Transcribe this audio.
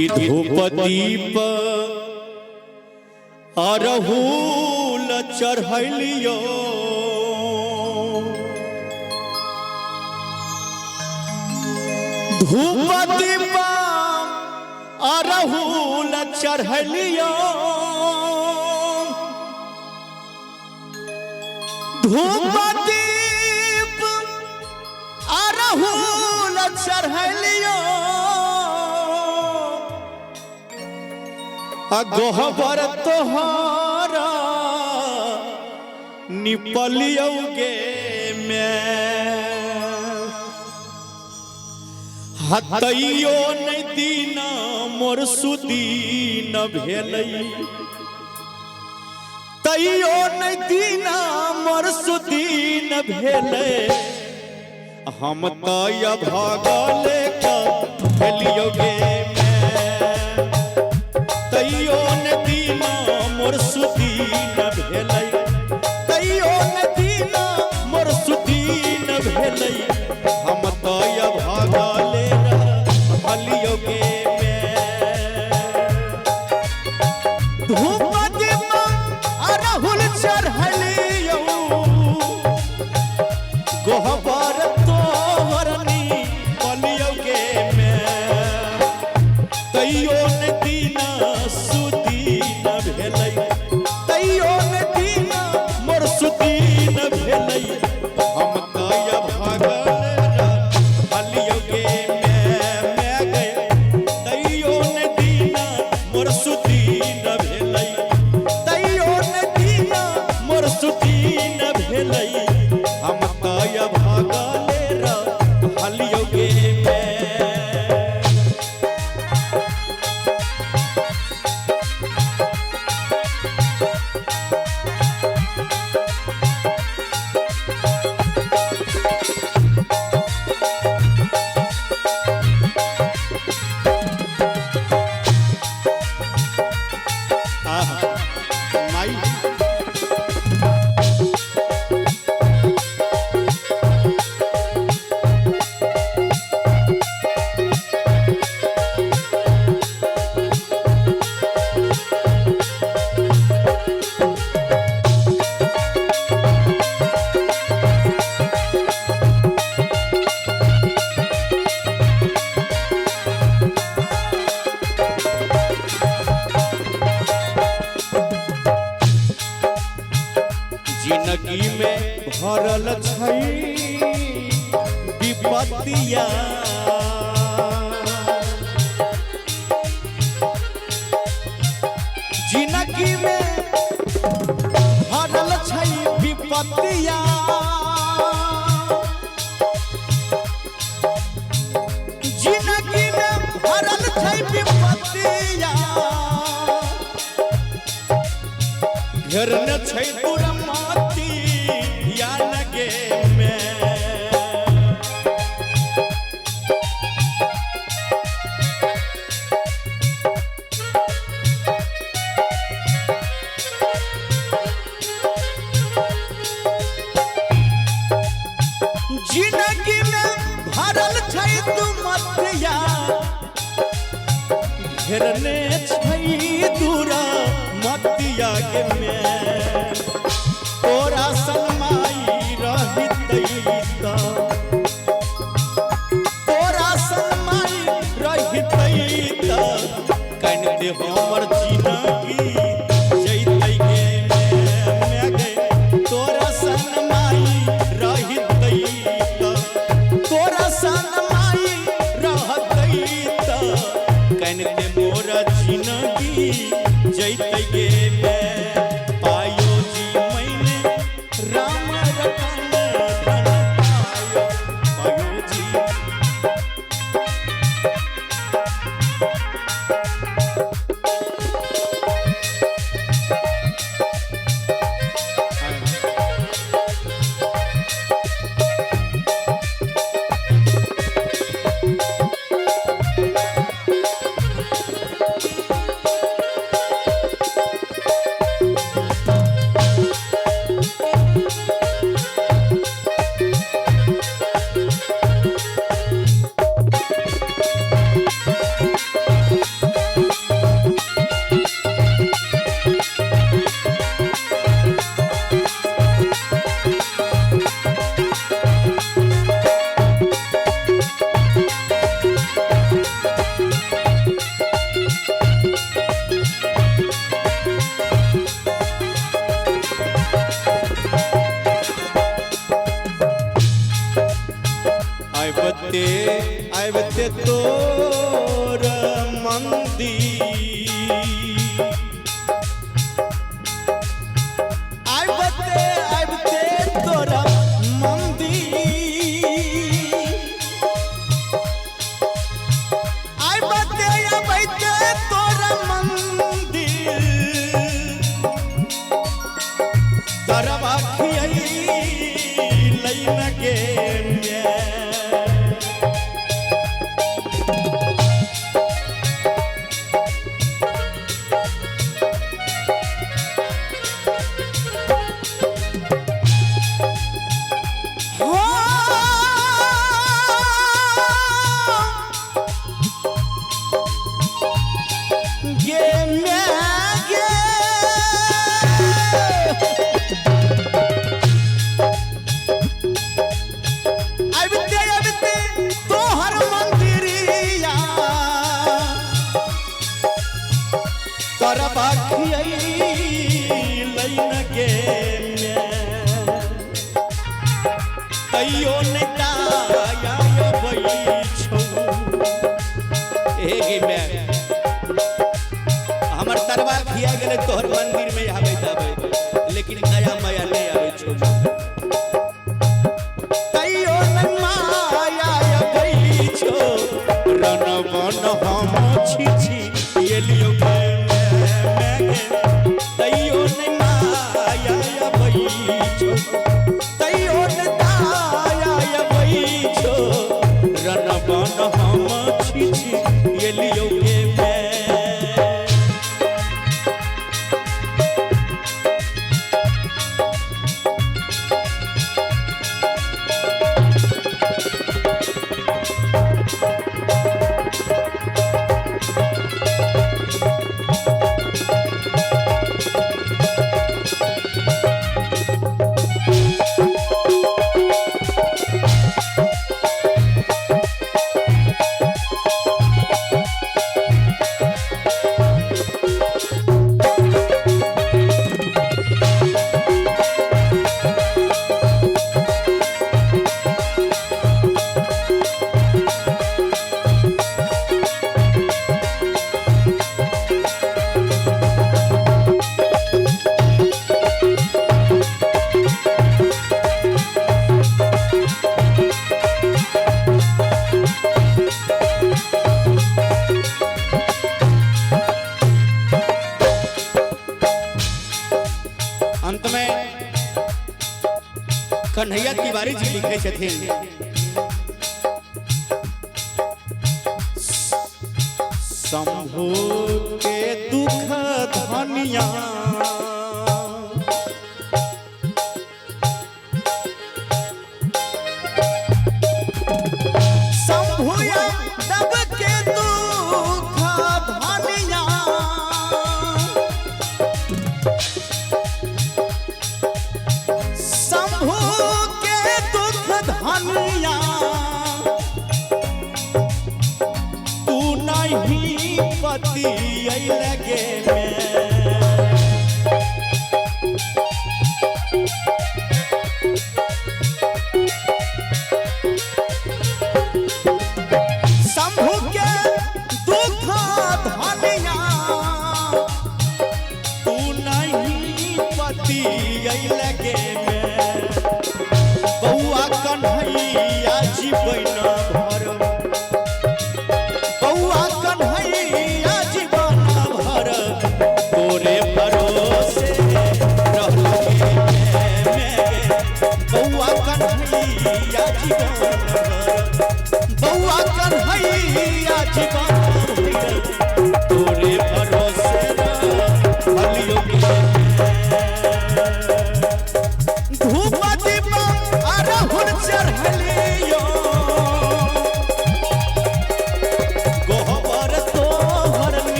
कि धूप दीप अरहुल चढ़लियो धूप दीप अरहुल चढ़लियो धूप दीप अरहुल चढ़लियो गोहबर तोहारा निपलियोगे मैं हतइयो नहीं दीना मोर सुदीन भेलई तइयो नहीं दीना मोर सुदीन भेले हम तय भागले का भेलियोगे तइयो न दीना मोर सुदीन भेलै तइयो न दीना मोर सुदीन भेलै हम तय भागले रहलियोगे धूप दीप अरहुल चढ़लियो गोहबर तोहरनी पलियोगे तइयो न दीना सुदीन भेलै तइयो न दीना मोर सुदीन भेलै हम तय भागल रहलियोगे मैं गए तइयो न दीना मोर सुदीन भेलै तइयो न दीना मोर सुदीन भेलै हम तय भागल रहलियोगे जिंदगी में भरल छै विपत्तिया जिंदगी में भरल छै विपत्तिया जिंदगी में भरल छै विपत्तिया घेरने छै पूरा या लगे जिंदगी में भरल छै दुमतिया घेरने छै दूरा मतिया के में तोरा सनमाई रहितै तोरा सनमाई रहितै कन दे हमर जिंदगी जैतै मैं गए तोरा सनमाई रहितै तोरा सनमाई रहतै कन दे मोर जिंदगी जैतै मैं आबते तोर मंदिर आबते तोर मंदिर आबते तोर मंदिर तरवा खियाई लैन के तैयो हमर तरवा खिया गेले तोहर मंदिर में आवे जाबे लेकिन नया माया ले आवे छो तैयो माया आवे छो रन बन हम छी छी ये लियो तैयो माया आवे छो तैयो रन बन हम छी छी ये लियो के अंत में कन्हैया तिवारी जी लिखे छथिन शंभु के दुख धनिया शंभुया दब के दुख धनिया धनिया तू नहीं पति लगे में